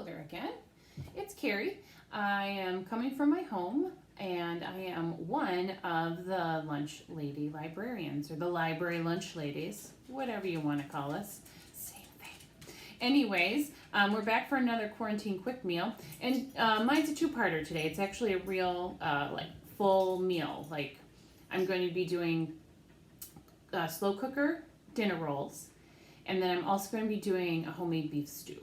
Hello there again. It's Carrie. I am coming from my home and I am one of the lunch lady librarians, or the library lunch ladies, whatever you want to call us. Same thing. Anyways, we're back for another quarantine quick meal, and mine's a two-parter today. It's actually a real full meal. I'm going to be doing slow cooker dinner rolls, and then I'm also going to be doing a homemade beef stew.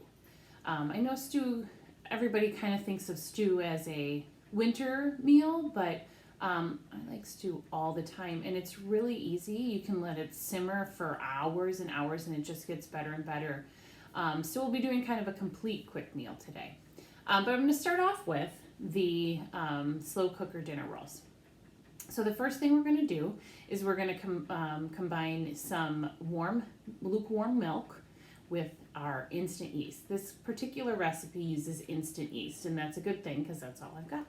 I know stew, everybody kind of thinks of stew as a winter meal, but I like stew all the time, and it's really easy. You can let it simmer for hours and hours, and it just gets better and better. So we'll be doing kind of a complete quick meal today. But I'm going to start off with the slow cooker dinner rolls. So the first thing we're going to do is we're going to combine some lukewarm milk with our instant yeast. This particular recipe uses instant yeast, and that's a good thing because that's all I've got.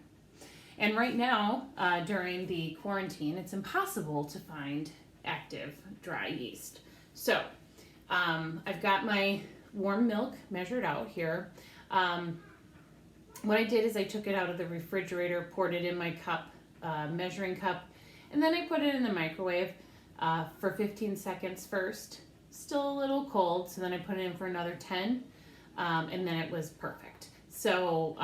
And right now, during the quarantine, it's impossible to find active dry yeast. So I've got my warm milk measured out here. What I did is I took it out of the refrigerator, poured it in my cup, measuring cup, and then I put it in the microwave for 15 seconds first. Still a little cold, so then I put it in for another 10, and then it was perfect. So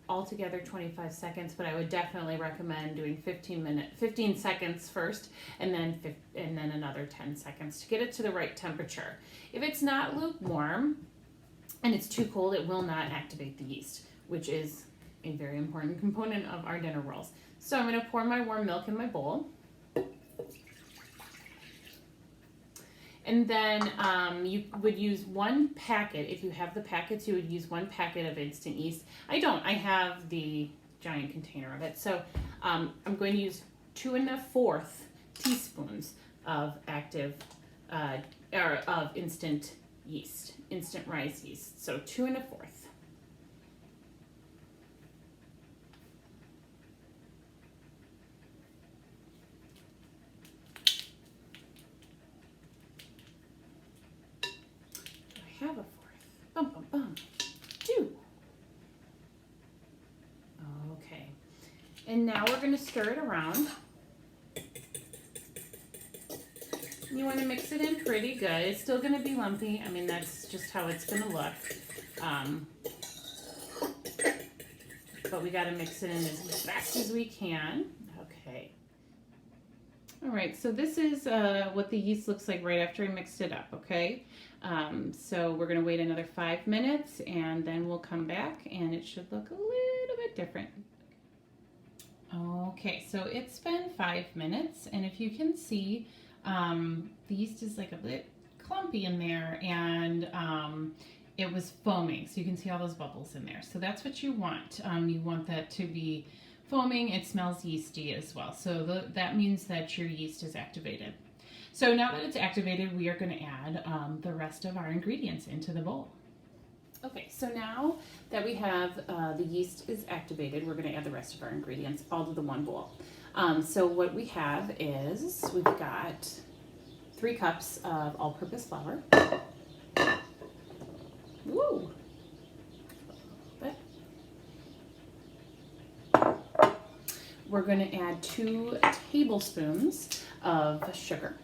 altogether 25 seconds, but I would definitely recommend doing 15 seconds first, and then another 10 seconds to get it to the right temperature. If it's not lukewarm and it's too cold, it will not activate the yeast, which is a very important component of our dinner rolls. So I'm going to pour my warm milk in my bowl. And then you would use one packet. If you have the packets, you would use one packet of instant yeast. I don't. I have the giant container of it. So I'm going to use 2 1/4 teaspoons of of instant yeast, instant rice yeast. So 2 1/4. Have a 4th. Bum, bum, bum. 2. Okay. And now we're going to stir it around. You want to mix it in pretty good. It's still going to be lumpy. I mean, that's just how it's going to look. But we got to mix it in as fast as we can. Okay. All right, so this is what the yeast looks like right after I mixed it up, okay? So we're going to wait another 5 minutes, and then we'll come back, and it should look a little bit different. Okay, so it's been 5 minutes, and if you can see, the yeast is like a bit clumpy in there, and it was foaming, so you can see all those bubbles in there. So that's what you want. You want that to be foaming. It smells yeasty as well, so that means that your yeast is activated. So now that it's activated, we are going to add the rest of our ingredients into the bowl. Okay, so now that we have the yeast is activated, we're going to add the rest of our ingredients all to the one bowl. So what we have is we've got 3 cups of all-purpose flour. Woo! We're going to add 2 tablespoons of sugar.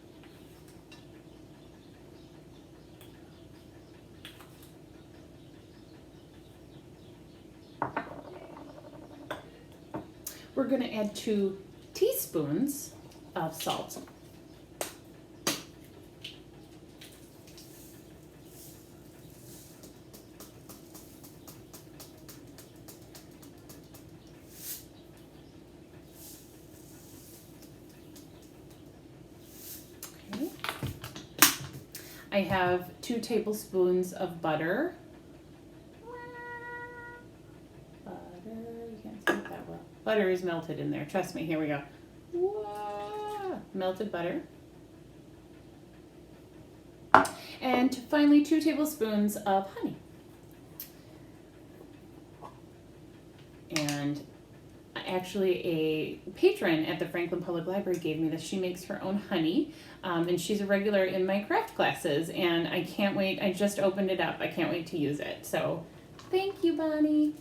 We're going to add 2 teaspoons of salt. Okay. I have 2 tablespoons of butter. Butter is melted in there. Trust me. Here we go. Whoa. Melted butter. And finally, 2 tablespoons of honey. And actually, a patron at the Franklin Public Library gave me this. She makes her own honey, and she's a regular in my craft classes. And I can't wait. I just opened it up. I can't wait to use it. So thank you, Bonnie.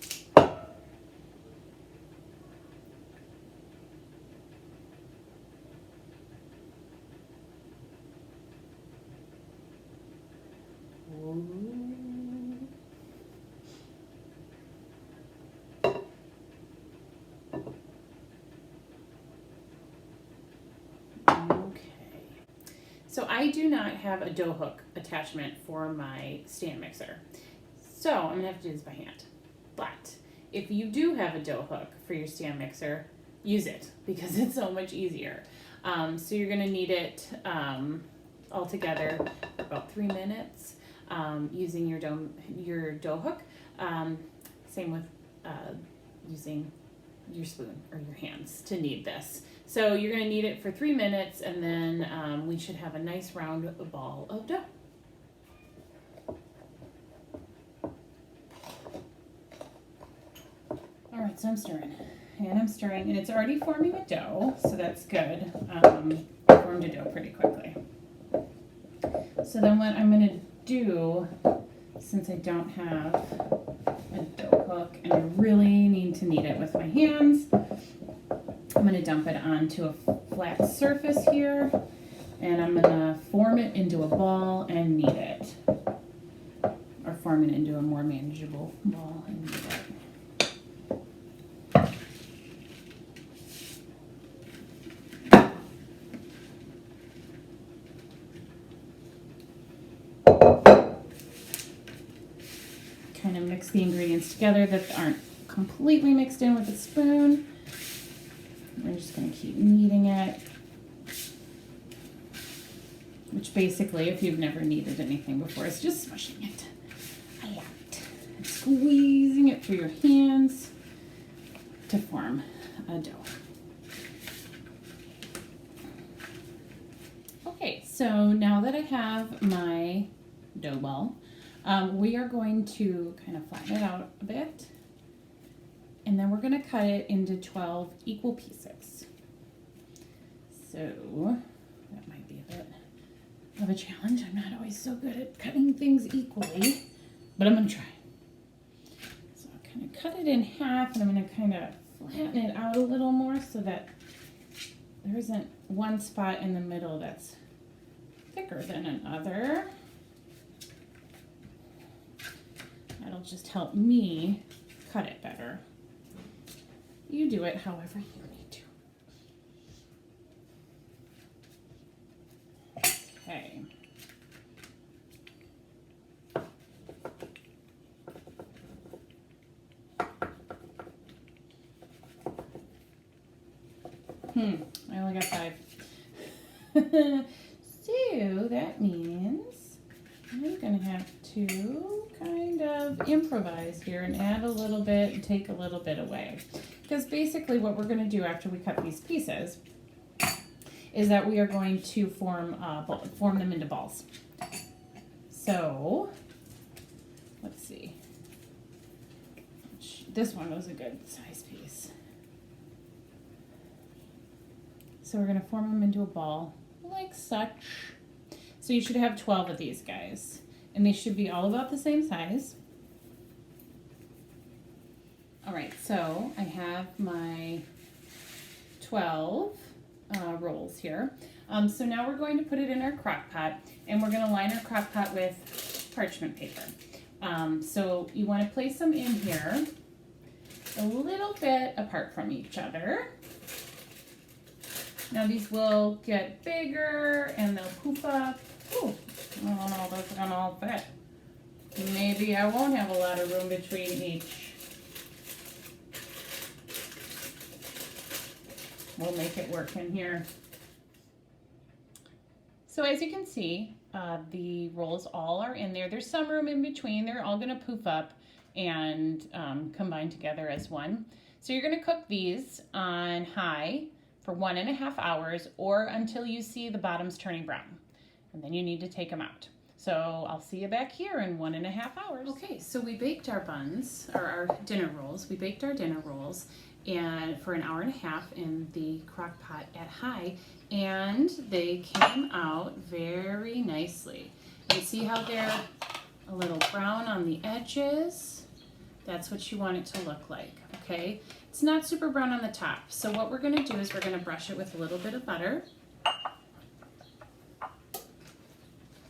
So I do not have a dough hook attachment for my stand mixer. So I'm gonna have to do this by hand. But if you do have a dough hook for your stand mixer, use it because it's so much easier. So you're gonna need it all together for about 3 minutes using your dough hook. Same with using your spoon or your hands to knead this. So you're going to knead it for 3 minutes, and then we should have a nice round ball of dough. All right, so I'm stirring, and it's already forming a dough, so that's good. It formed a dough pretty quickly. So then what I'm going to do, since I don't have a dough hook and I really need to knead it with my hands, I'm going to dump it onto a flat surface here, and I'm going to form it into a ball and knead it, or form it into a more manageable ball and knead it. Kind of mix the ingredients together that aren't completely mixed in with a spoon. We're just going to keep kneading it, which basically, if you've never kneaded anything before, is just smushing it a lot and squeezing it through your hands to form a dough. Okay, so now that I have my dough ball, we are going to kind of flatten it out a bit. And then we're going to cut it into 12 equal pieces. So that might be a bit of a challenge. I'm not always so good at cutting things equally, but I'm going to try. So I'll kind of cut it in half, and I'm going to kind of flatten it out a little more so that there isn't one spot in the middle that's thicker than another. That'll just help me cut it better. You do it however you need to. Okay. I only got 5. So that means I'm gonna have to kind of improvise here and add a little bit and take a little bit away. Because basically what we're going to do after we cut these pieces is that we are going to form them into balls. So, let's see. This one was a good size piece. So we're going to form them into a ball like such. So you should have 12 of these guys. And they should be all about the same size. All right, so I have my 12 rolls here. So now we're going to put it in our crock pot, and we're going to line our crock pot with parchment paper. So you want to place them in here a little bit apart from each other. Now these will get bigger and they'll poof up. Ooh, I don't know, that's gonna all fit. Maybe I won't have a lot of room between each. We'll make it work in here. So as you can see, the rolls all are in there. There's some room in between. They're all gonna poof up and combine together as one. So you're gonna cook these on high for 1.5 hours or until you see the bottoms turning brown. And then you need to take them out. So I'll see you back here in 1.5 hours. Okay, so we baked our buns, or our dinner rolls. We baked our dinner rolls and for 1.5 hours in the crock pot at high, and they came out very nicely. You see how they're a little brown on the edges, That's what you want it to look like, okay? It's not super brown on the top. So what we're gonna do is we're gonna brush it with a little bit of butter.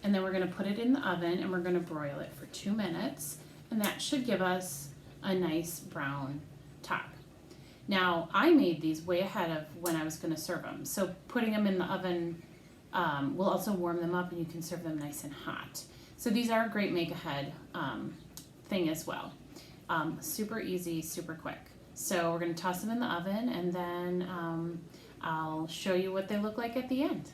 And then we're gonna put it in the oven and we're gonna broil it for 2 minutes. And that should give us a nice brown top. Now, I made these way ahead of when I was gonna serve them. So putting them in the oven will also warm them up and you can serve them nice and hot. So these are a great make ahead thing as well. Super easy, super quick. So we're gonna toss them in the oven and then I'll show you what they look like at the end.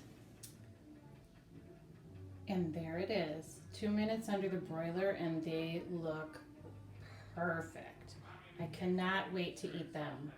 And there it is, 2 minutes under the broiler and they look perfect. I cannot wait to eat them.